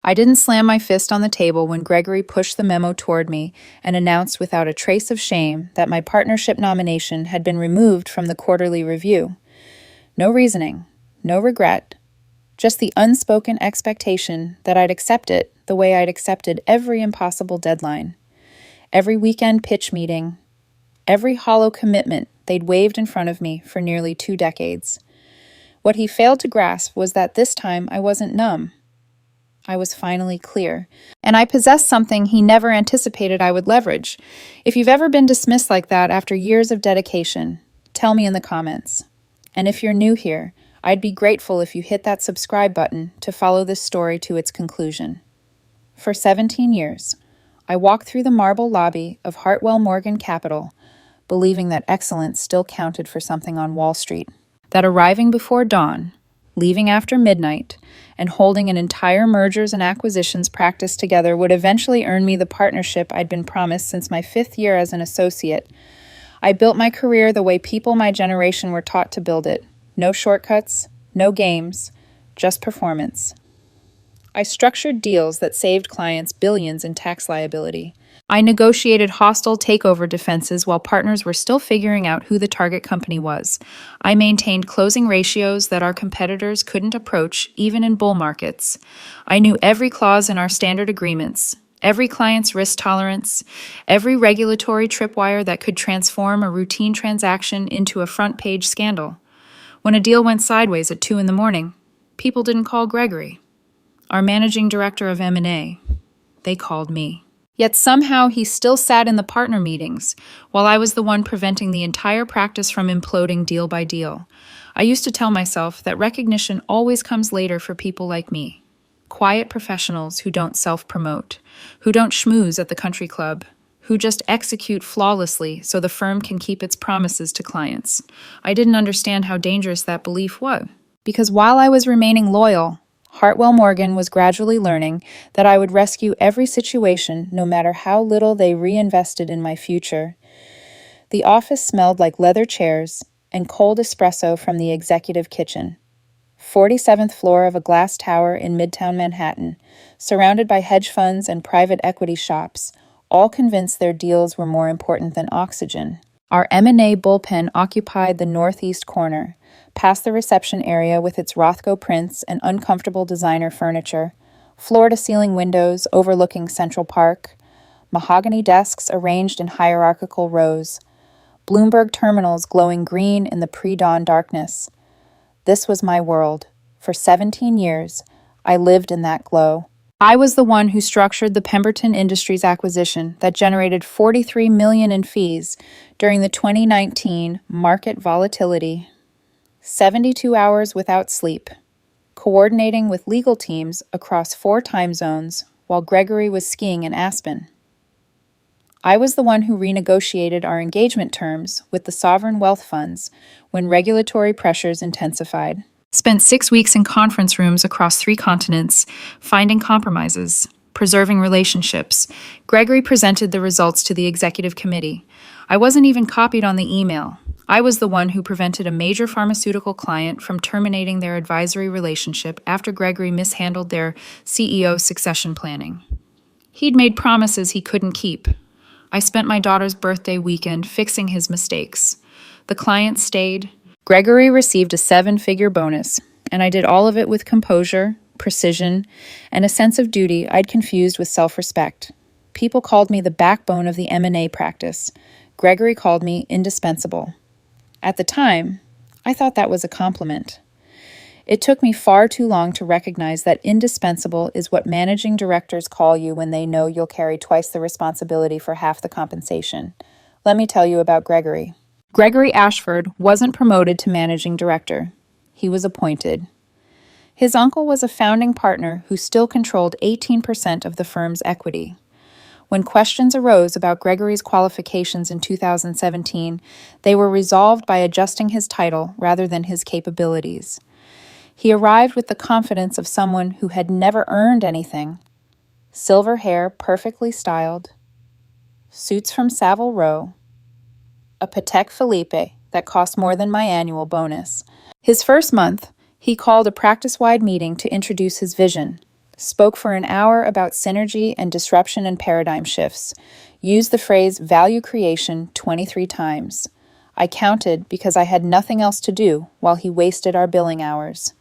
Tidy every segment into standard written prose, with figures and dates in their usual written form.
I didn't slam my fist on the table when Gregory pushed the memo toward me and announced without a trace of shame that my partnership nomination had been removed from the quarterly review. No reasoning, no regret, just the unspoken expectation that I'd accept it the way I'd accepted every impossible deadline, every weekend pitch meeting, every hollow commitment they'd waved in front of me for nearly 2 decades. What he failed to grasp was that this time I wasn't numb. I was finally clear, and I possessed something he never anticipated I would leverage. If you've ever been dismissed like that after years of dedication, tell me in the comments. And if you're new here, I'd be grateful if you hit that subscribe button to follow this story to its conclusion. For 17 years, I walked through the marble lobby of Hartwell Morgan Capital, believing that excellence still counted for something on Wall Street, that arriving before dawn, leaving after midnight, and holding an entire mergers and acquisitions practice together would eventually earn me the partnership I'd been promised since my 5th year as an associate. I built my career the way people my generation were taught to build it. No shortcuts, no games, just performance. I structured deals that saved clients billions in tax liability. I negotiated hostile takeover defenses while partners were still figuring out who the target company was. I maintained closing ratios that our competitors couldn't approach, even in bull markets. I knew every clause in our standard agreements, every client's risk tolerance, every regulatory tripwire that could transform a routine transaction into a front-page scandal. When a deal went sideways at 2 in the morning, people didn't call Gregory, our managing director of M&A. They called me. Yet somehow he still sat in the partner meetings, while I was the one preventing the entire practice from imploding deal by deal. I used to tell myself that recognition always comes later for people like me. Quiet professionals who don't self-promote, who don't schmooze at the country club, who just execute flawlessly so the firm can keep its promises to clients. I didn't understand how dangerous that belief was, because while I was remaining loyal, Hartwell Morgan was gradually learning that I would rescue every situation, no matter how little they reinvested in my future. The office smelled like leather chairs and cold espresso from the executive kitchen. 47th floor of a glass tower in Midtown Manhattan, surrounded by hedge funds and private equity shops, all convinced their deals were more important than oxygen. Our M&A bullpen occupied the northeast corner, past the reception area with its Rothko prints and uncomfortable designer furniture, floor-to-ceiling windows overlooking Central Park, mahogany desks arranged in hierarchical rows, Bloomberg terminals glowing green in the pre-dawn darkness. This was my world. For 17 years, I lived in that glow. I was the one who structured the Pemberton Industries acquisition that generated $43 million in fees during the 2019 market volatility. 72 hours without sleep, coordinating with legal teams across 4 time zones while Gregory was skiing in Aspen. I was the one who renegotiated our engagement terms with the sovereign wealth funds when regulatory pressures intensified. Spent 6 weeks in conference rooms across 3 continents, finding compromises, preserving relationships. Gregory presented the results to the executive committee. I wasn't even copied on the email. I was the one who prevented a major pharmaceutical client from terminating their advisory relationship after Gregory mishandled their CEO succession planning. He'd made promises he couldn't keep. I spent my daughter's birthday weekend fixing his mistakes. The client stayed. Gregory received a 7-figure bonus, and I did all of it with composure, precision, and a sense of duty I'd confused with self-respect. People called me the backbone of the M&A practice. Gregory called me indispensable. At the time, I thought that was a compliment. It took me far too long to recognize that indispensable is what managing directors call you when they know you'll carry twice the responsibility for half the compensation. Let me tell you about Gregory. Gregory Ashford wasn't promoted to managing director. He was appointed. His uncle was a founding partner who still controlled 18% of the firm's equity. When questions arose about Gregory's qualifications in 2017, they were resolved by adjusting his title rather than his capabilities. He arrived with the confidence of someone who had never earned anything. Silver hair perfectly styled, suits from Savile Row, a Patek Philippe that cost more than my annual bonus. His first month, he called a practice-wide meeting to introduce his vision, spoke for an hour about synergy and disruption and paradigm shifts, used the phrase value creation 23 times. I counted because I had nothing else to do while he wasted our billing hours.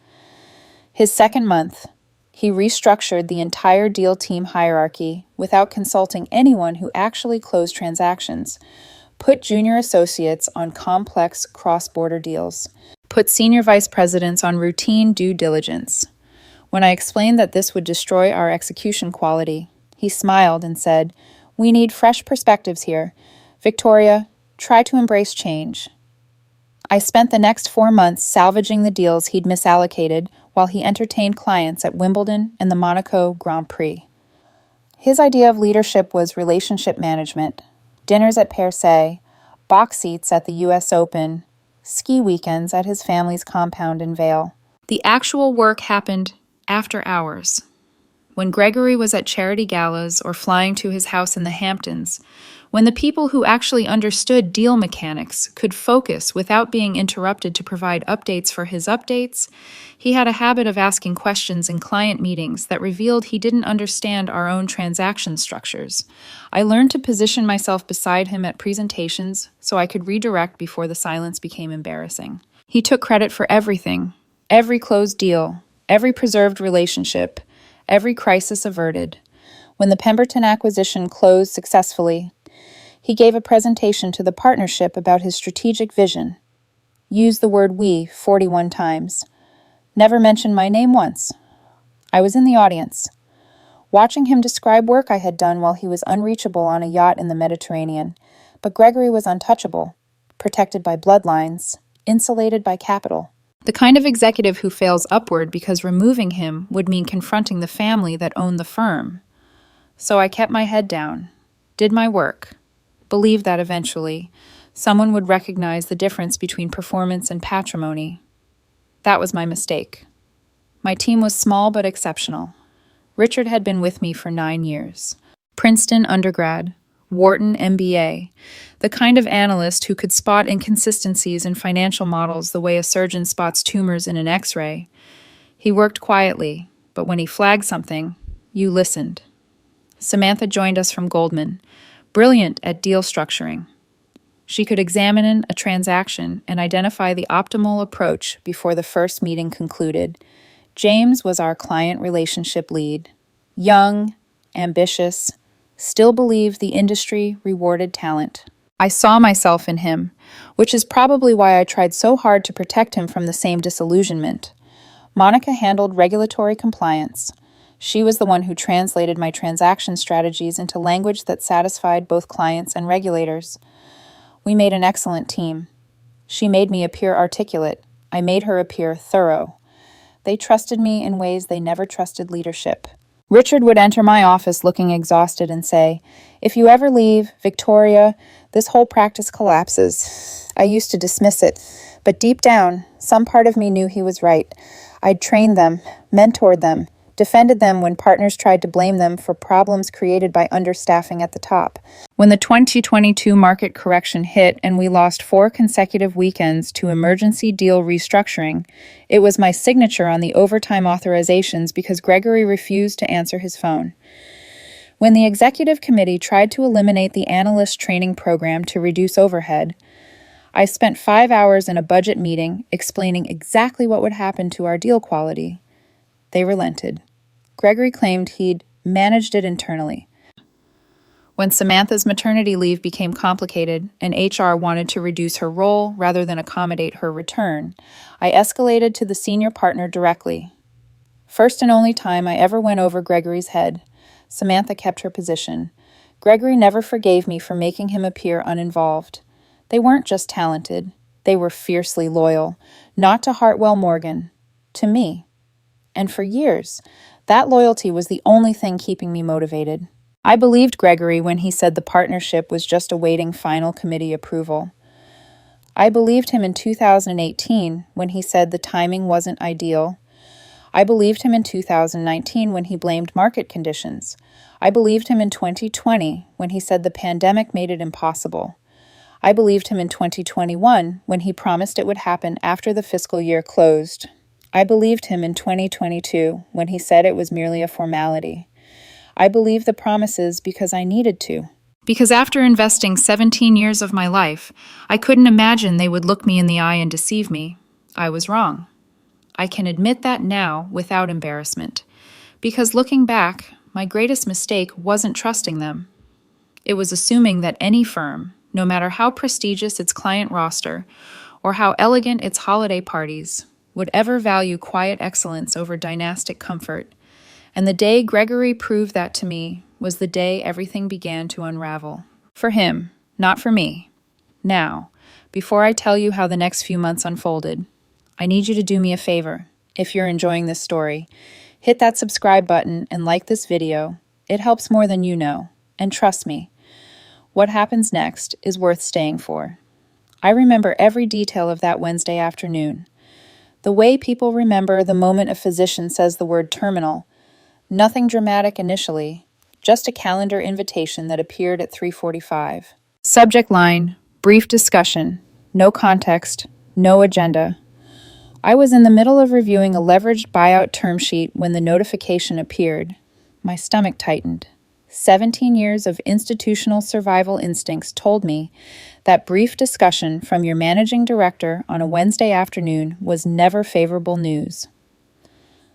His second month, he restructured the entire deal team hierarchy without consulting anyone who actually closed transactions, put junior associates on complex cross-border deals, put senior vice presidents on routine due diligence. When I explained that this would destroy our execution quality, he smiled and said, "We need fresh perspectives here. Victoria, try to embrace change." I spent the next 4 months salvaging the deals he'd misallocated while he entertained clients at Wimbledon and the Monaco Grand Prix. His idea of leadership was relationship management, dinners at Perse, box seats at the US Open, ski weekends at his family's compound in Vail. The actual work happened after hours. When Gregory was at charity galas or flying to his house in the Hamptons, when the people who actually understood deal mechanics could focus without being interrupted to provide updates for his updates, he had a habit of asking questions in client meetings that revealed he didn't understand our own transaction structures. I learned to position myself beside him at presentations so I could redirect before the silence became embarrassing. He took credit for everything, every closed deal, every preserved relationship, every crisis averted. When the Pemberton acquisition closed successfully, he gave a presentation to the partnership about his strategic vision. Used the word "we" 41 times. Never mentioned my name once. I was in the audience, watching him describe work I had done while he was unreachable on a yacht in the Mediterranean. But Gregory was untouchable, protected by bloodlines, insulated by capital. The kind of executive who fails upward because removing him would mean confronting the family that owned the firm. So I kept my head down, did my work, believed that eventually someone would recognize the difference between performance and patrimony. That was my mistake. My team was small but exceptional. Richard had been with me for 9 years. Princeton undergrad, Wharton MBA, the kind of analyst who could spot inconsistencies in financial models the way a surgeon spots tumors in an X-ray. He worked quietly, but when he flagged something, you listened. Samantha joined us from Goldman, brilliant at deal structuring. She could examine a transaction and identify the optimal approach before the first meeting concluded. James was our client relationship lead. Young, ambitious, still believed the industry rewarded talent. I saw myself in him, which is probably why I tried so hard to protect him from the same disillusionment. Monica handled regulatory compliance. She was the one who translated my transaction strategies into language that satisfied both clients and regulators. We made an excellent team. She made me appear articulate. I made her appear thorough. They trusted me in ways they never trusted leadership. Richard would enter my office looking exhausted and say, "If you ever leave, Victoria, this whole practice collapses." I used to dismiss it, but deep down, some part of me knew he was right. I'd trained them, mentored them, defended them when partners tried to blame them for problems created by understaffing at the top. When the 2022 market correction hit and we lost 4 consecutive weekends to emergency deal restructuring, it was my signature on the overtime authorizations because Gregory refused to answer his phone. When the executive committee tried to eliminate the analyst training program to reduce overhead, I spent 5 hours in a budget meeting explaining exactly what would happen to our deal quality. They relented. Gregory claimed he'd managed it internally. When Samantha's maternity leave became complicated and HR wanted to reduce her role rather than accommodate her return, I escalated to the senior partner directly. First and only time I ever went over Gregory's head, Samantha kept her position. Gregory never forgave me for making him appear uninvolved. They weren't just talented. They were fiercely loyal, not to Hartwell Morgan, to me. And for years, that loyalty was the only thing keeping me motivated. I believed Gregory when he said the partnership was just awaiting final committee approval. I believed him in 2018 when he said the timing wasn't ideal. I believed him in 2019 when he blamed market conditions. I believed him in 2020 when he said the pandemic made it impossible. I believed him in 2021 when he promised it would happen after the fiscal year closed. I believed him in 2022 when he said it was merely a formality. I believed the promises because I needed to. Because after investing 17 years of my life, I couldn't imagine they would look me in the eye and deceive me. I was wrong. I can admit that now without embarrassment. Because looking back, my greatest mistake wasn't trusting them. It was assuming that any firm, no matter how prestigious its client roster or how elegant its holiday parties, would ever value quiet excellence over dynastic comfort. And the day Gregory proved that to me was the day everything began to unravel. For him, not for me. Now, before I tell you how the next few months unfolded, I need you to do me a favor. If you're enjoying this story, hit that subscribe button and like this video. It helps more than you know. And trust me, what happens next is worth staying for. I remember every detail of that Wednesday afternoon. The way people remember the moment a physician says the word terminal. Nothing dramatic initially, just a calendar invitation that appeared at 3:45. Subject line, brief discussion, no context, no agenda. I was in the middle of reviewing a leveraged buyout term sheet when the notification appeared. My stomach tightened. 17 years of institutional survival instincts told me that brief discussion from your managing director on a Wednesday afternoon was never favorable news.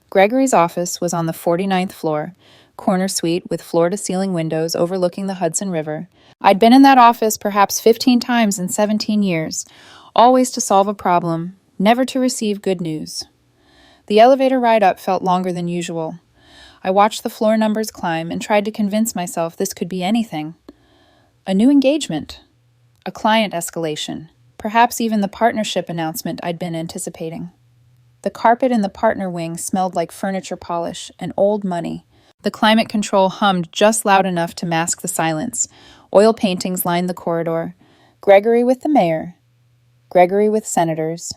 Gregory's office was on the 49th floor, corner suite with floor-to-ceiling windows overlooking the Hudson River. I'd been in that office perhaps 15 times in 17 years, always to solve a problem, never to receive good news. The elevator ride up felt longer than usual. I watched the floor numbers climb and tried to convince myself this could be anything. A new engagement, a client escalation, perhaps even the partnership announcement I'd been anticipating. The carpet in the partner wing smelled like furniture polish and old money. The climate control hummed just loud enough to mask the silence. Oil paintings lined the corridor. Gregory with the mayor. Gregory with senators.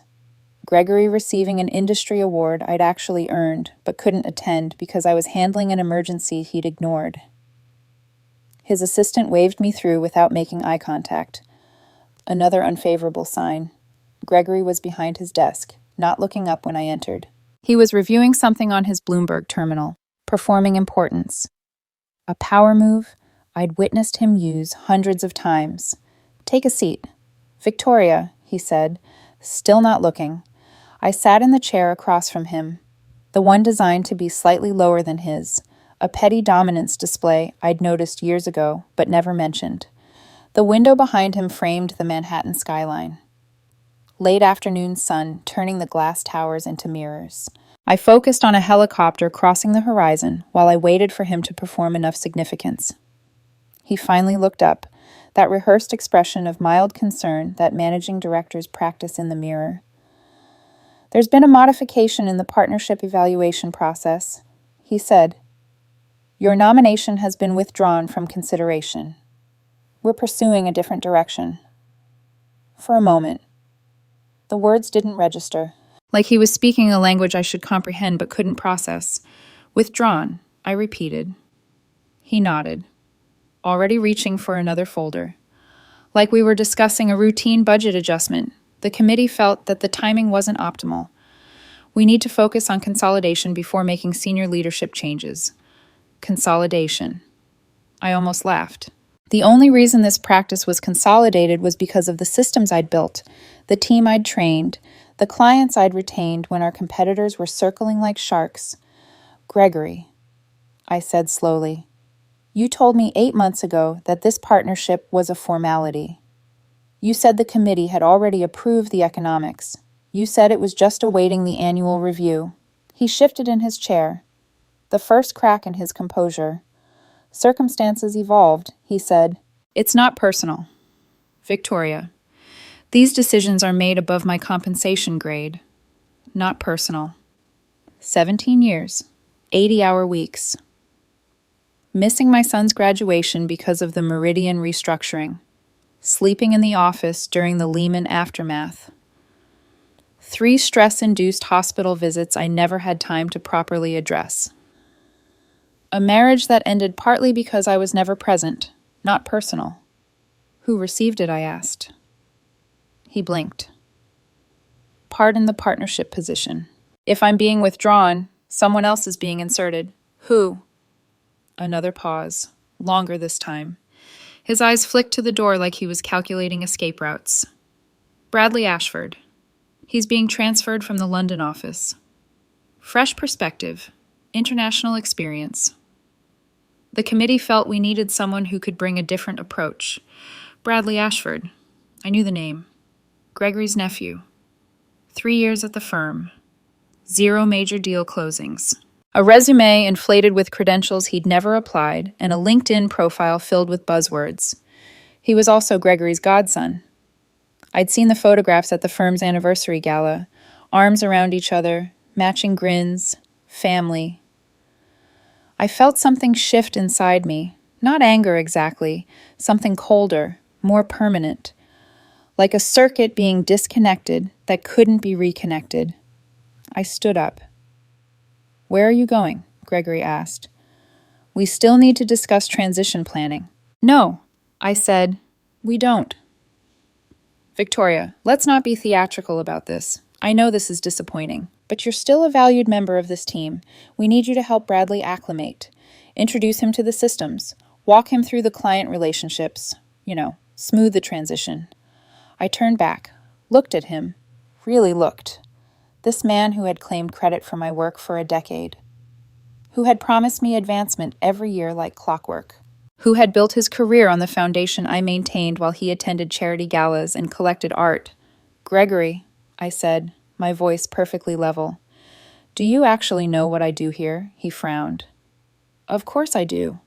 Gregory receiving an industry award I'd actually earned, but couldn't attend because I was handling an emergency he'd ignored. His assistant waved me through without making eye contact. Another unfavorable sign. Gregory was behind his desk, not looking up when I entered. He was reviewing something on his Bloomberg terminal, performing importance. A power move I'd witnessed him use hundreds of times. Take a seat. Victoria, he said, still not looking. I sat in the chair across from him, the one designed to be slightly lower than his, a petty dominance display I'd noticed years ago but never mentioned. The window behind him framed the Manhattan skyline. Late afternoon sun turning the glass towers into mirrors. I focused on a helicopter crossing the horizon while I waited for him to perform enough significance. He finally looked up, that rehearsed expression of mild concern that managing directors practice in the mirror. There's been a modification in the partnership evaluation process, he said. Your nomination has been withdrawn from consideration. We're pursuing a different direction. For a moment, the words didn't register. Like he was speaking a language I should comprehend but couldn't process. Withdrawn, I repeated. He nodded, already reaching for another folder. Like we were discussing a routine budget adjustment, the committee felt that the timing wasn't optimal. We need to focus on consolidation before making senior leadership changes. Consolidation. I almost laughed. The only reason this practice was consolidated was because of the systems I'd built, the team I'd trained, the clients I'd retained when our competitors were circling like sharks. Gregory, I said slowly, you told me 8 months ago that this partnership was a formality. You said the committee had already approved the economics. You said it was just awaiting the annual review. He shifted in his chair, the first crack in his composure. Circumstances evolved, he said. It's not personal. Victoria, these decisions are made above my compensation grade. Not personal. 17 years, 80-hour weeks. Missing my son's graduation because of the Meridian restructuring. Sleeping in the office during the Lehman aftermath. 3 stress-induced hospital visits I never had time to properly address. A marriage that ended partly because I was never present, not personal. Who received it, I asked. He blinked. Pardon the partnership position. If I'm being withdrawn, someone else is being inserted. Who? Another pause, longer this time. His eyes flicked to the door like he was calculating escape routes. Bradley Ashford. He's being transferred from the London office. Fresh perspective. International experience. The committee felt we needed someone who could bring a different approach. Bradley Ashford. I knew the name. Gregory's nephew. 3 years at the firm. 0 major deal closings. A resume inflated with credentials he'd never applied, and a LinkedIn profile filled with buzzwords. He was also Gregory's godson. I'd seen the photographs at the firm's anniversary gala. Arms around each other, matching grins, family. I felt something shift inside me. Not anger exactly, something colder, more permanent. Like a circuit being disconnected that couldn't be reconnected. I stood up. "Where are you going?" Gregory asked. "We still need to discuss transition planning." "No," I said. "We don't." "Victoria, let's not be theatrical about this. I know this is disappointing, but you're still a valued member of this team. We need you to help Bradley acclimate. Introduce him to the systems. Walk him through the client relationships. Smooth the transition." I turned back, looked at him, really looked. This man who had claimed credit for my work for a decade, who had promised me advancement every year like clockwork, who had built his career on the foundation I maintained while he attended charity galas and collected art. "Gregory," I said, my voice perfectly level. "Do you actually know what I do here?" He frowned. "Of course I do.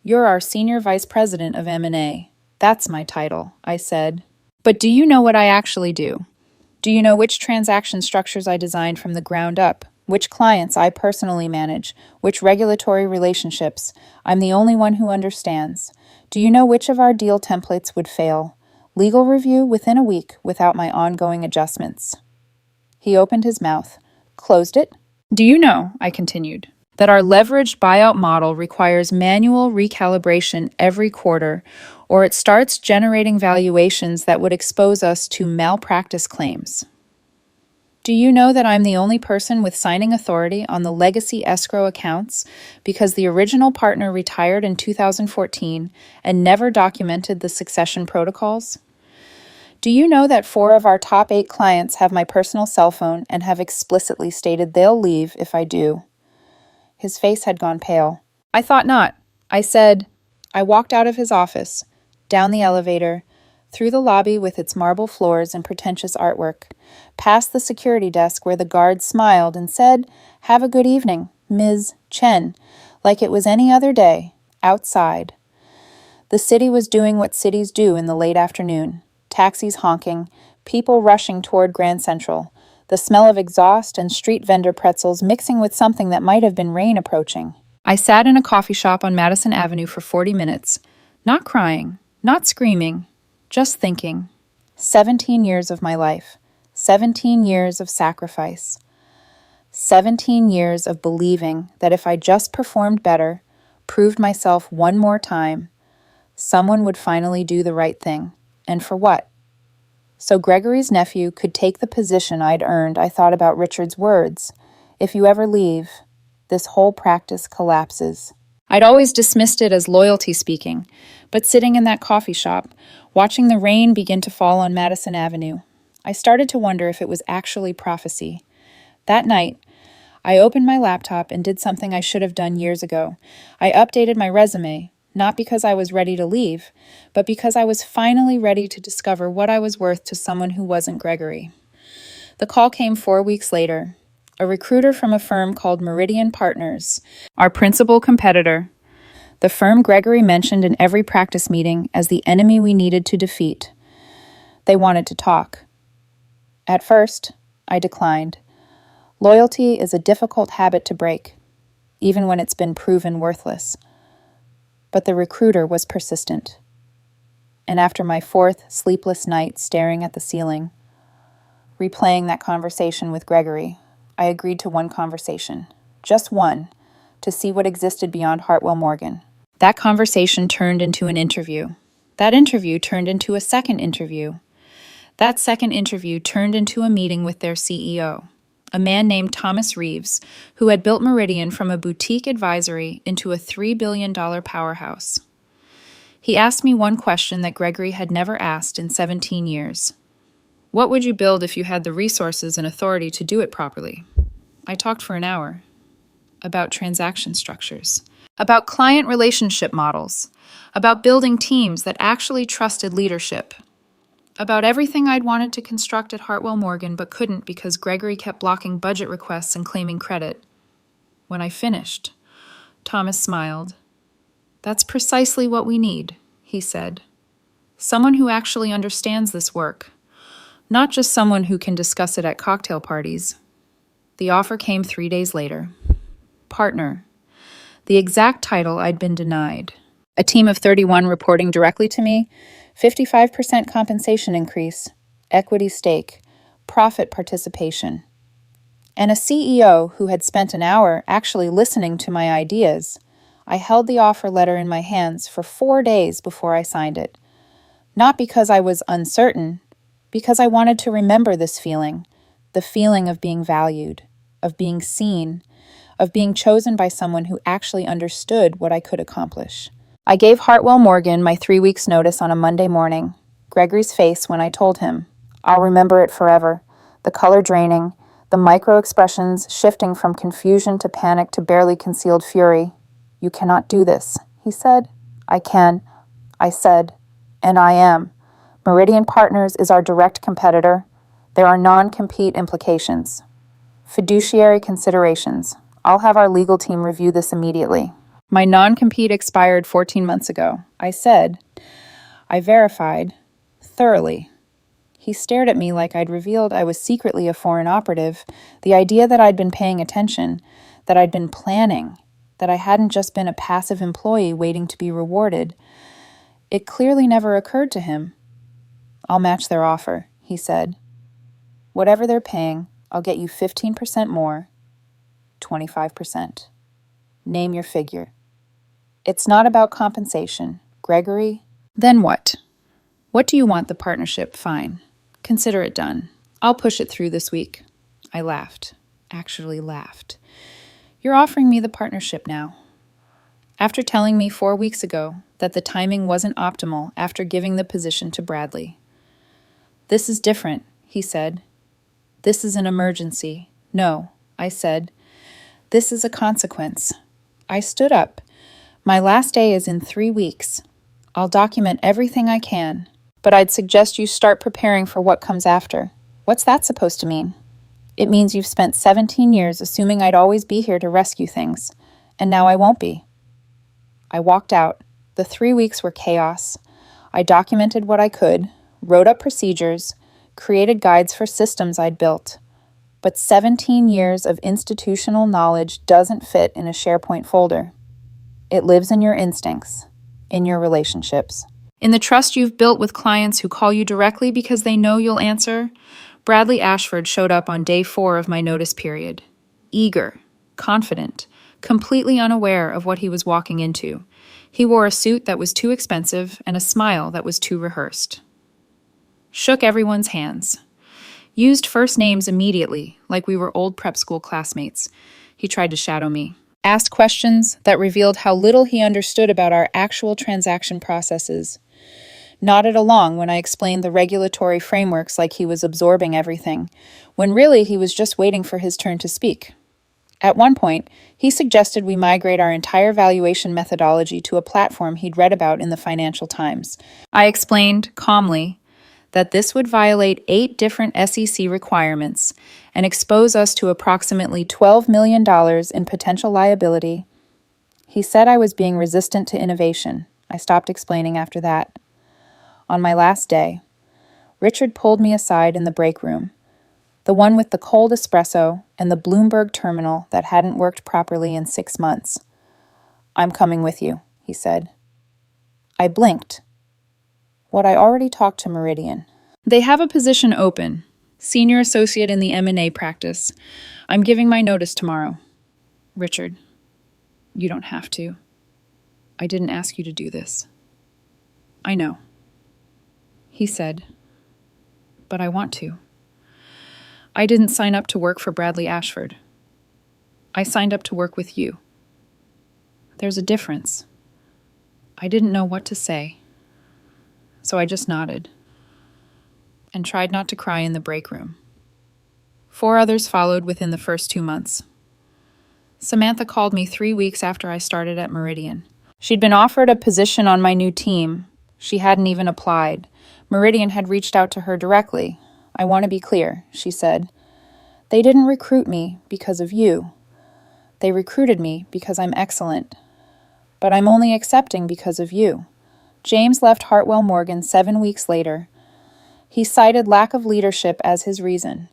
You're our Senior Vice President of M&A. That's my title," I said. "But do you know what I actually do? Do you know which transaction structures I designed from the ground up? Which clients I personally manage? Which regulatory relationships? I'm the only one who understands. Do you know which of our deal templates would fail? Legal review within a week without my ongoing adjustments." He opened his mouth, closed it. "Do you know," I continued, "that our leveraged buyout model requires manual recalibration every quarter, or it starts generating valuations that would expose us to malpractice claims? Do you know that I'm the only person with signing authority on the legacy escrow accounts because the original partner retired in 2014 and never documented the succession protocols? Do you know that 4 of our top 8 clients have my personal cell phone and have explicitly stated they'll leave if I do?" His face had gone pale. "I thought not." I said. I walked out of his office, down the elevator, through the lobby with its marble floors and pretentious artwork, past the security desk where the guard smiled and said, "Have a good evening, Ms. Chen," like it was any other day, outside. The city was doing what cities do in the late afternoon. Taxis honking, people rushing toward Grand Central, the smell of exhaust and street vendor pretzels mixing with something that might have been rain approaching. I sat in a coffee shop on Madison Avenue for 40 minutes, not crying, not screaming, just thinking. 17 years of my life, 17 years of sacrifice, 17 years of believing that if I just performed better, proved myself one more time, someone would finally do the right thing. And for what? So Gregory's nephew could take the position I'd earned. I thought about Richard's words. If you ever leave, this whole practice collapses. I'd always dismissed it as loyalty speaking, but sitting in that coffee shop, watching the rain begin to fall on Madison Avenue, I started to wonder if it was actually prophecy. That night, I opened my laptop and did something I should have done years ago. I updated my resume, not because I was ready to leave, but because I was finally ready to discover what I was worth to someone who wasn't Gregory. The call came 4 weeks later. A recruiter from a firm called Meridian Partners, our principal competitor, the firm Gregory mentioned in every practice meeting as the enemy we needed to defeat. They wanted to talk. At first, I declined. Loyalty is a difficult habit to break, even when it's been proven worthless. But the recruiter was persistent. And after my 4th sleepless night staring at the ceiling, replaying that conversation with Gregory, I agreed to one conversation, just one, to see what existed beyond Hartwell Morgan. That conversation turned into an interview. That interview turned into a second interview. That second interview turned into a meeting with their CEO. a man named Thomas Reeves, who had built Meridian from a boutique advisory into a $3 billion powerhouse. He asked me one question that Gregory had never asked in 17 years. What would you build if you had the resources and authority to do it properly? I talked for an hour about transaction structures, about client relationship models, about building teams that actually trusted leadership, about everything I'd wanted to construct at Hartwell Morgan but couldn't because Gregory kept blocking budget requests and claiming credit. When I finished, Thomas smiled. That's precisely what we need, he said. Someone who actually understands this work, not just someone who can discuss it at cocktail parties. The offer came 3 days later. Partner, the exact title I'd been denied. A team of 31 reporting directly to me, 55% compensation increase, equity stake, profit participation. And a CEO who had spent an hour actually listening to my ideas. I held the offer letter in my hands for 4 days before I signed it. Not because I was uncertain, because I wanted to remember this feeling, the feeling of being valued, of being seen, of being chosen by someone who actually understood what I could accomplish. I gave Hartwell Morgan my 3 weeks' notice on a Monday morning. Gregory's face when I told him. I'll remember it forever. The color draining, the micro-expressions shifting from confusion to panic to barely concealed fury. You cannot do this, he said. I can. I said. And I am. Meridian Partners is our direct competitor. There are non-compete implications. Fiduciary considerations. I'll have our legal team review this immediately. My non-compete expired 14 months ago. I said. I verified. Thoroughly. He stared at me like I'd revealed I was secretly a foreign operative, the idea that I'd been paying attention, that I'd been planning, that I hadn't just been a passive employee waiting to be rewarded. It clearly never occurred to him. I'll match their offer, he said. Whatever they're paying, I'll get you 15% more, 25%. Name your figure. It's not about compensation, Gregory. Then what? What do you want the partnership? Fine. Consider it done. I'll push it through this week. I laughed. Actually laughed. You're offering me the partnership now. After telling me 4 weeks ago that the timing wasn't optimal after giving the position to Bradley. This is different, he said. This is an emergency. No, I said. This is a consequence. I stood up. My last day is in 3 weeks. I'll document everything I can, but I'd suggest you start preparing for what comes after. What's that supposed to mean? It means you've spent 17 years assuming I'd always be here to rescue things, and now I won't be. I walked out. The 3 weeks were chaos. I documented what I could, wrote up procedures, created guides for systems I'd built. But 17 years of institutional knowledge doesn't fit in a SharePoint folder. It lives in your instincts, in your relationships. In the trust you've built with clients who call you directly because they know you'll answer. Bradley Ashford showed up on day 4 of my notice period. Eager, confident, completely unaware of what he was walking into. He wore a suit that was too expensive and a smile that was too rehearsed. Shook everyone's hands. Used first names immediately, like we were old prep school classmates. He tried to shadow me. Asked questions that revealed how little he understood about our actual transaction processes. Nodded along when I explained the regulatory frameworks like he was absorbing everything, when really he was just waiting for his turn to speak. At one point, he suggested we migrate our entire valuation methodology to a platform he'd read about in the Financial Times. I explained, calmly, that this would violate 8 different SEC requirements and expose us to approximately $12 million in potential liability. He said I was being resistant to innovation. I stopped explaining after that. On my last day, Richard pulled me aside in the break room, the one with the cold espresso and the Bloomberg terminal that hadn't worked properly in 6 months. I'm coming with you, he said. I blinked. What I already talked to Meridian. They have a position open, senior associate in the M&A practice. I'm giving my notice tomorrow. Richard, you don't have to. I didn't ask you to do this. I know. He said, but I want to. I didn't sign up to work for Bradley Ashford. I signed up to work with you. There's a difference. I didn't know what to say, so I just nodded and tried not to cry in the break room. 4 others followed within the first 2 months. Samantha called me 3 weeks after I started at Meridian. She'd been offered a position on my new team. She hadn't even applied. Meridian had reached out to her directly. "I want to be clear," she said. "They didn't recruit me because of you. They recruited me because I'm excellent. But I'm only accepting because of you." James left Hartwell Morgan 7 weeks later. He cited lack of leadership as his reason.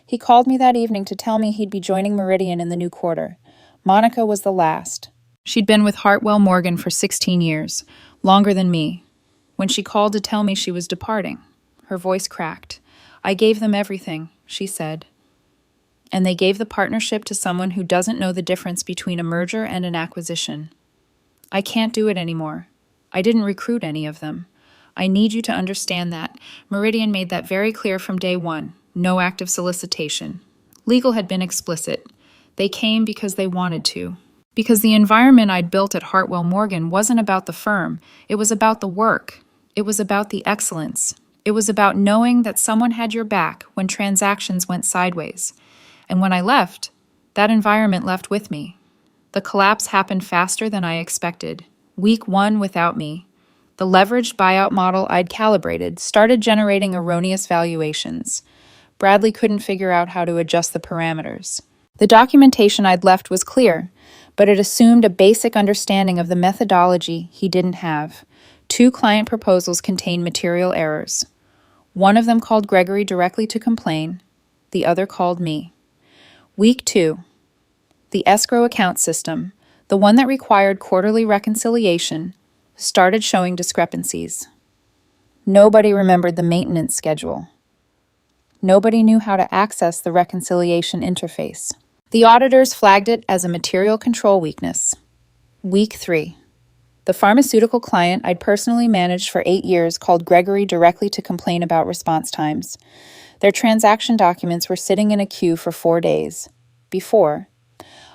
He called me that evening to tell me he'd be joining Meridian in the new quarter. Monica was the last. She'd been with Hartwell Morgan for 16 years, longer than me. When she called to tell me she was departing, her voice cracked. "I gave them everything," she said. "And they gave the partnership to someone who doesn't know the difference between a merger and an acquisition. I can't do it anymore. I didn't recruit any of them. I need you to understand that." Meridian made that very clear from day one. No active solicitation. Legal had been explicit. They came because they wanted to. Because the environment I'd built at Hartwell Morgan wasn't about the firm. It was about the work. It was about the excellence. It was about knowing that someone had your back when transactions went sideways. And when I left, that environment left with me. The collapse happened faster than I expected. Week 1 without me. The leveraged buyout model I'd calibrated started generating erroneous valuations. Bradley couldn't figure out how to adjust the parameters. The documentation I'd left was clear, but it assumed a basic understanding of the methodology he didn't have. 2 client proposals contained material errors. One of them called Gregory directly to complain. The other called me. Week 2. The escrow account system, the one that required quarterly reconciliation, started showing discrepancies. Nobody remembered the maintenance schedule. Nobody knew how to access the reconciliation interface. The auditors flagged it as a material control weakness. Week 3. The pharmaceutical client I'd personally managed for 8 years called Gregory directly to complain about response times. Their transaction documents were sitting in a queue for 4 days. Before,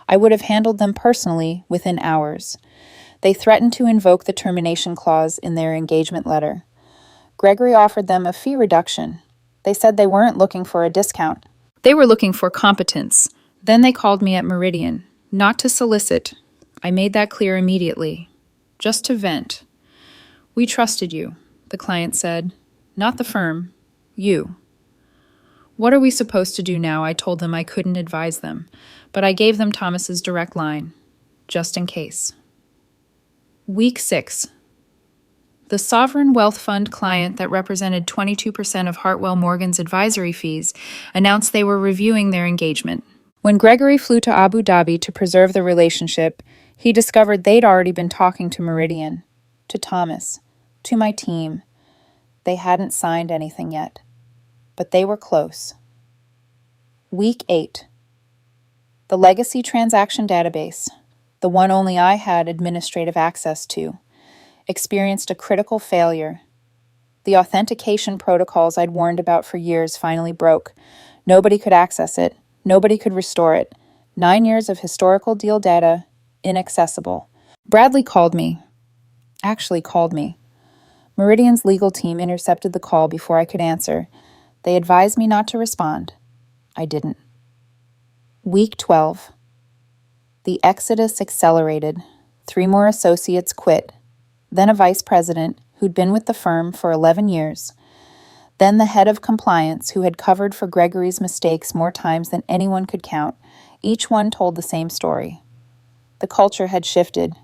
I would have handled them personally within hours. They threatened to invoke the termination clause in their engagement letter. Gregory offered them a fee reduction. They said they weren't looking for a discount. They were looking for competence. Then they called me at Meridian, not to solicit. I made that clear immediately. Just to vent. "We trusted you," the client said. "Not the firm. You." "What are we supposed to do now?" I told them I couldn't advise them, but I gave them Thomas's direct line, just in case. Week 6. The sovereign wealth fund client that represented 22% of Hartwell Morgan's advisory fees announced they were reviewing their engagement. When Gregory flew to Abu Dhabi to preserve the relationship, he discovered they'd already been talking to Meridian, to Thomas, to my team. They hadn't signed anything yet, but they were close. Week 8. The legacy transaction database, the one only I had administrative access to, experienced a critical failure. The authentication protocols I'd warned about for years finally broke. Nobody could access it. Nobody could restore it. 9 years of historical deal data, inaccessible. Bradley called me. Meridian's legal team intercepted the call before I could answer. They advised me not to respond. I didn't. Week 12. The exodus accelerated. 3 more associates quit. Then a vice president who'd been with the firm for 11 years. Then the head of compliance who had covered for Gregory's mistakes more times than anyone could count. Each one told the same story. The culture had shifted.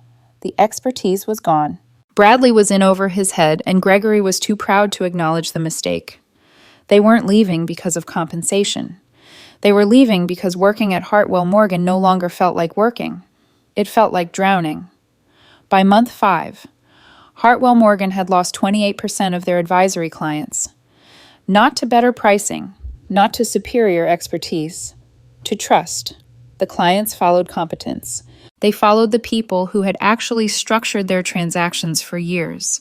The expertise was gone. Bradley was in over his head, and Gregory was too proud to acknowledge the mistake. They weren't leaving because of compensation. They were leaving because working at Hartwell Morgan no longer felt like working. It felt like drowning. By month 5, Hartwell Morgan had lost 28% of their advisory clients. Not to better pricing, not to superior expertise, to trust. The clients followed competence. They followed the people who had actually structured their transactions for years.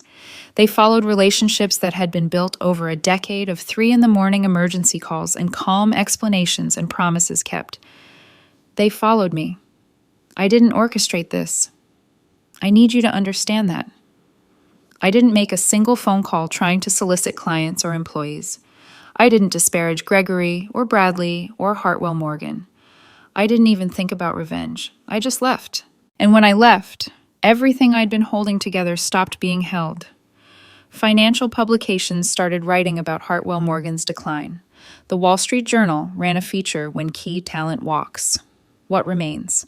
They followed relationships that had been built over a decade of 3 in the morning emergency calls and calm explanations and promises kept. They followed me. I didn't orchestrate this. I need you to understand that. I didn't make a single phone call trying to solicit clients or employees. I didn't disparage Gregory or Bradley or Hartwell Morgan. I didn't even think about revenge. I just left. And when I left, everything I'd been holding together stopped being held. Financial publications started writing about Hartwell Morgan's decline. The Wall Street Journal ran a feature, When Key Talent Walks. What remains?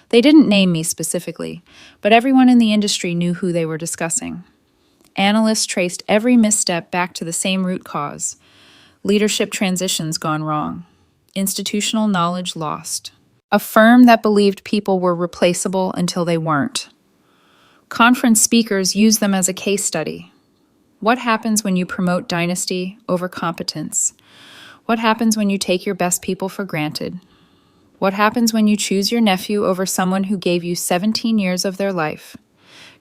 They didn't name me specifically, but everyone in the industry knew who they were discussing. Analysts traced every misstep back to the same root cause: leadership transitions gone wrong, institutional knowledge lost, a firm that believed people were replaceable until they weren't. Conference speakers used them as a case study. What happens when you promote dynasty over competence? What happens when you take your best people for granted? What happens when you choose your nephew over someone who gave you 17 years of their life?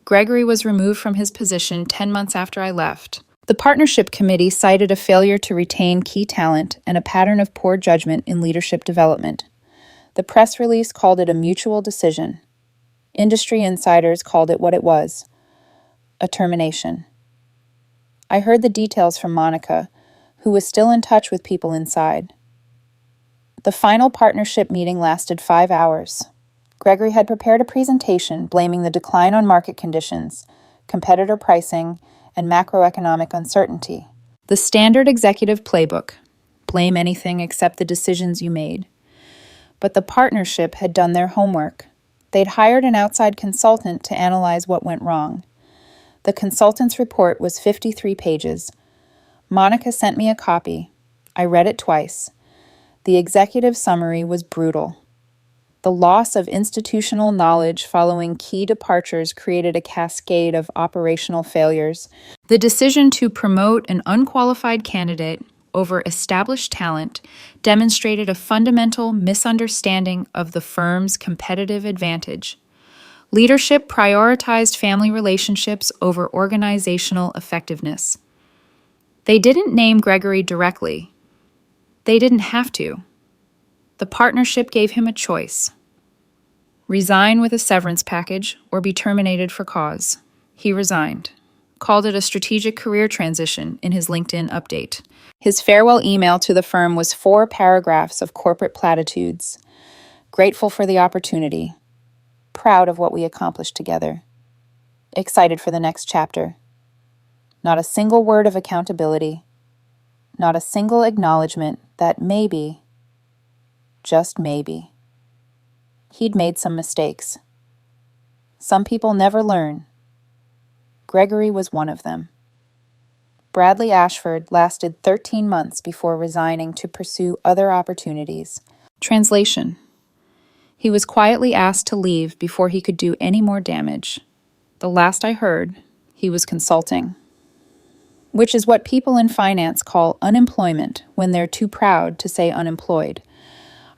Gregory was removed from his position 10 months after I left. The partnership committee cited a failure to retain key talent and a pattern of poor judgment in leadership development. The press release called it a mutual decision. Industry insiders called it what it was: a termination. I heard the details from Monica, who was still in touch with people inside. The final partnership meeting lasted 5 hours. Gregory had prepared a presentation blaming the decline on market conditions, competitor pricing, and macroeconomic uncertainty. The standard executive playbook: blame anything except the decisions you made. But the partnership had done their homework. They'd hired an outside consultant to analyze what went wrong. The consultant's report was 53 pages. Monica sent me a copy. I read it twice. The executive summary was brutal. The loss of institutional knowledge following key departures created a cascade of operational failures. The decision to promote an unqualified candidate over established talent demonstrated a fundamental misunderstanding of the firm's competitive advantage. Leadership prioritized family relationships over organizational effectiveness. They didn't name Gregory directly. They didn't have to. The partnership gave him a choice: resign with a severance package or be terminated for cause. He resigned, called it a strategic career transition in his LinkedIn update. His farewell email to the firm was 4 paragraphs of corporate platitudes. Grateful for the opportunity. Proud of what we accomplished together. Excited for the next chapter. Not a single word of accountability. Not a single acknowledgement that maybe, just maybe, he'd made some mistakes. Some people never learn. Gregory was one of them. Bradley Ashford lasted 13 months before resigning to pursue other opportunities. Translation: he was quietly asked to leave before he could do any more damage. The last I heard, he was consulting, which is what people in finance call unemployment when they're too proud to say unemployed.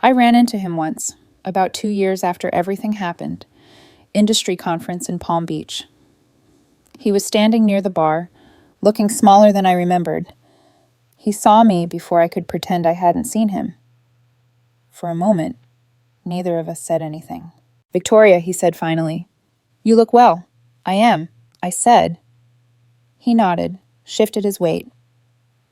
I ran into him once, about 2 years after everything happened, industry conference in Palm Beach. He was standing near the bar, looking smaller than I remembered. He saw me before I could pretend I hadn't seen him. For a moment, neither of us said anything. "Victoria," he said finally. "You look well." "I am," I said. He nodded, shifted his weight.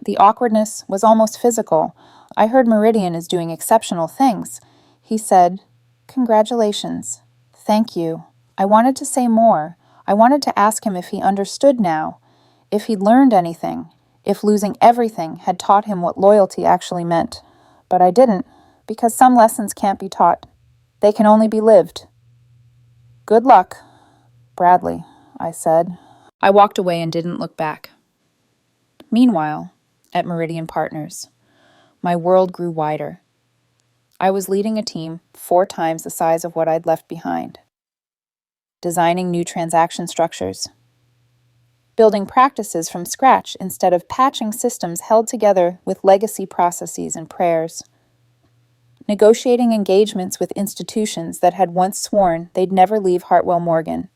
The awkwardness was almost physical. "I heard Meridian is doing exceptional things." He said, "Congratulations. Thank you." I wanted to say more. I wanted to ask him if he understood now, if he'd learned anything, if losing everything had taught him what loyalty actually meant. But I didn't, because some lessons can't be taught. They can only be lived. "Good luck, Bradley," I said. I walked away and didn't look back. Meanwhile, at Meridian Partners, my world grew wider. I was leading a team 4 times the size of what I'd left behind, designing new transaction structures, building practices from scratch instead of patching systems held together with legacy processes and prayers. negotiating engagements with institutions that had once sworn they'd never leave Hartwell Morgan.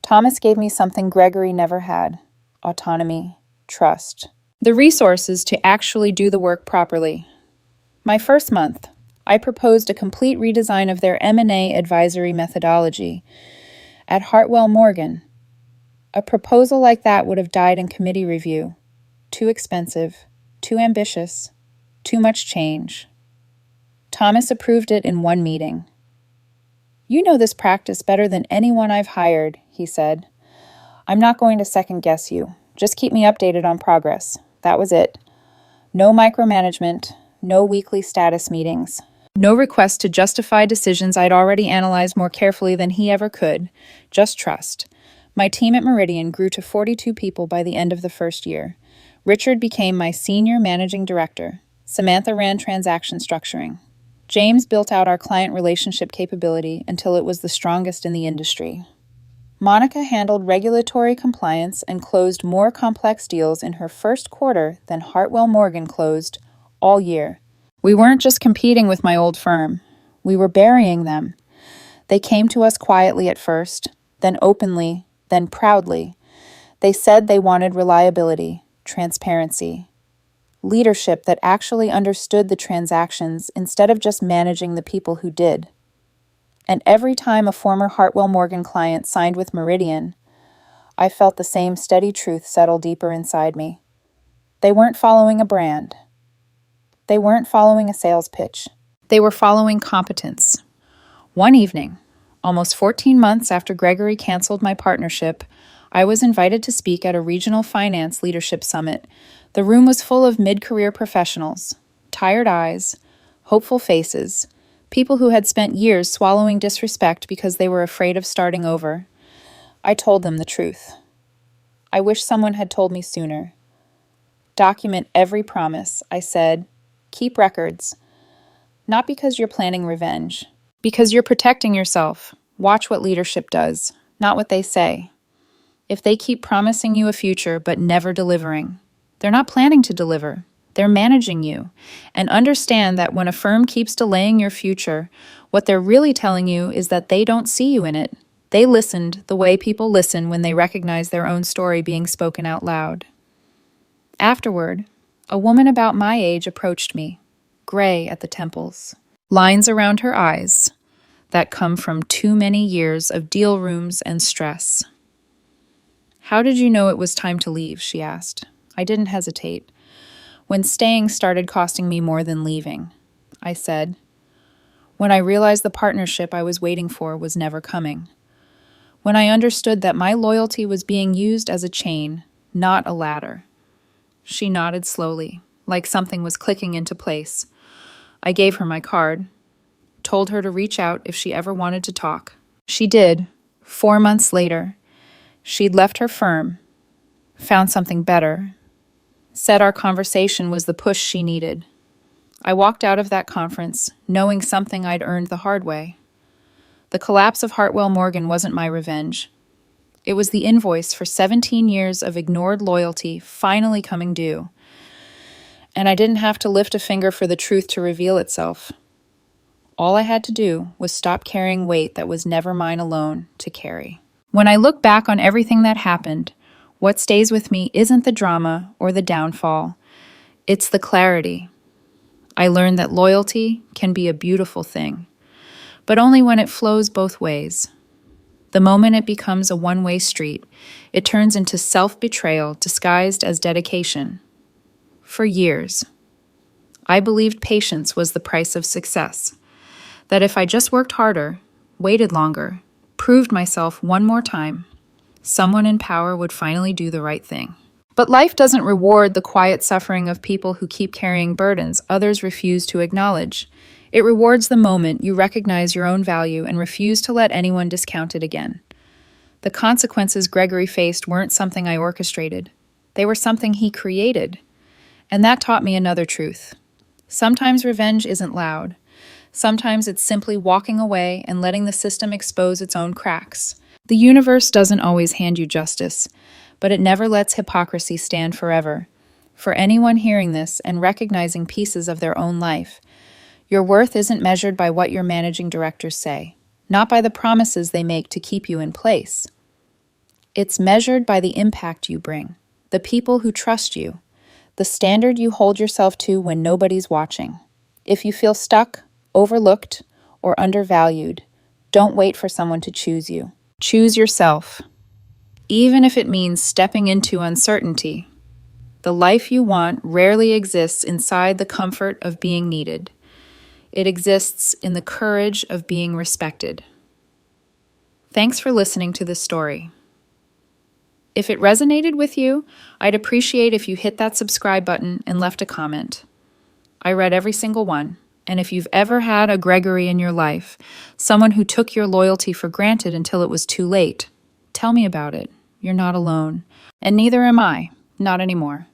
Thomas gave me something Gregory never had: autonomy, trust, the resources to actually do the work properly. My first month, I proposed a complete redesign of their M&A advisory methodology. At Hartwell Morgan, a proposal like that would have died in committee review. Too expensive, too ambitious, too much change. Thomas approved it in one meeting. "You know this practice better than anyone I've hired," he said. "I'm not going to second-guess you. Just keep me updated on progress." That was it. No micromanagement, no weekly status meetings, no request to justify decisions I'd already analyzed more carefully than he ever could. Just trust. My team at Meridian grew to 42 people by the end of the first year. Richard became my senior managing director. Samantha ran transaction structuring. James built out our client relationship capability until it was the strongest in the industry. Monica handled regulatory compliance and closed more complex deals in her first quarter than Hartwell Morgan closed all year. We weren't just competing with my old firm. We were burying them. They came to us quietly at first, then openly, then proudly. They said they wanted reliability, transparency, leadership that actually understood the transactions instead of just managing the people who did. And every time a former Hartwell Morgan client signed with Meridian, I felt the same steady truth settle deeper inside me. They weren't following a brand. They weren't following a sales pitch. They were following competence. One evening, almost 14 months after Gregory canceled my partnership, I was invited to speak at a regional finance leadership summit. The room was full of mid-career professionals, tired eyes, hopeful faces, people who had spent years swallowing disrespect because they were afraid of starting over. I told them the truth. I wish someone had told me sooner. Document every promise, I said. Keep records. Not because you're planning revenge, because you're protecting yourself. Watch what leadership does, not what they say. If they keep promising you a future but never delivering, they're not planning to deliver. They're managing you. And understand that when a firm keeps delaying your future, what they're really telling you is that they don't see you in it. They listened the way people listen when they recognize their own story being spoken out loud. Afterward, a woman about my age approached me, gray at the temples, lines around her eyes that come from too many years of deal rooms and stress. "How did you know it was time to leave?" she asked. I didn't hesitate. "When staying started costing me more than leaving," I said. "When I realized the partnership I was waiting for was never coming. When I understood that my loyalty was being used as a chain, not a ladder." She nodded slowly, like something was clicking into place. I gave her my card, told her to reach out if she ever wanted to talk. She did. 4 months later, she'd left her firm, found something better, said our conversation was the push she needed. I walked out of that conference, knowing something I'd earned the hard way. The collapse of Hartwell Morgan wasn't my revenge. It was the invoice for 17 years of ignored loyalty finally coming due. And I didn't have to lift a finger for the truth to reveal itself. All I had to do was stop carrying weight that was never mine alone to carry. When I look back on everything that happened, what stays with me isn't the drama or the downfall. It's the clarity. I learned that loyalty can be a beautiful thing, but only when it flows both ways. The moment it becomes a one-way street, it turns into self-betrayal disguised as dedication. For years, I believed patience was the price of success, that if I just worked harder, waited longer, proved myself one more time, someone in power would finally do the right thing. But life doesn't reward the quiet suffering of people who keep carrying burdens others refuse to acknowledge. It rewards the moment you recognize your own value and refuse to let anyone discount it again. The consequences Gregory faced weren't something I orchestrated. They were something he created. And that taught me another truth. Sometimes revenge isn't loud. Sometimes it's simply walking away and letting the system expose its own cracks. The universe doesn't always hand you justice, but it never lets hypocrisy stand forever. For anyone hearing this and recognizing pieces of their own life, Your worth isn't measured by what your managing directors say, not by the promises they make to keep you in place. It's measured by the impact you bring, the people who trust you, the standard you hold yourself to when nobody's watching. If you feel stuck, overlooked, or undervalued, don't wait for someone to choose you. Choose yourself, even if it means stepping into uncertainty. The life you want rarely exists inside the comfort of being needed. It exists in the courage of being respected. Thanks for listening to this story. If it resonated with you, I'd appreciate if you hit that subscribe button and left a comment. I read every single one, and if you've ever had a Gregory in your life, someone who took your loyalty for granted until it was too late, tell me about it. You're not alone. And neither am I. Not anymore.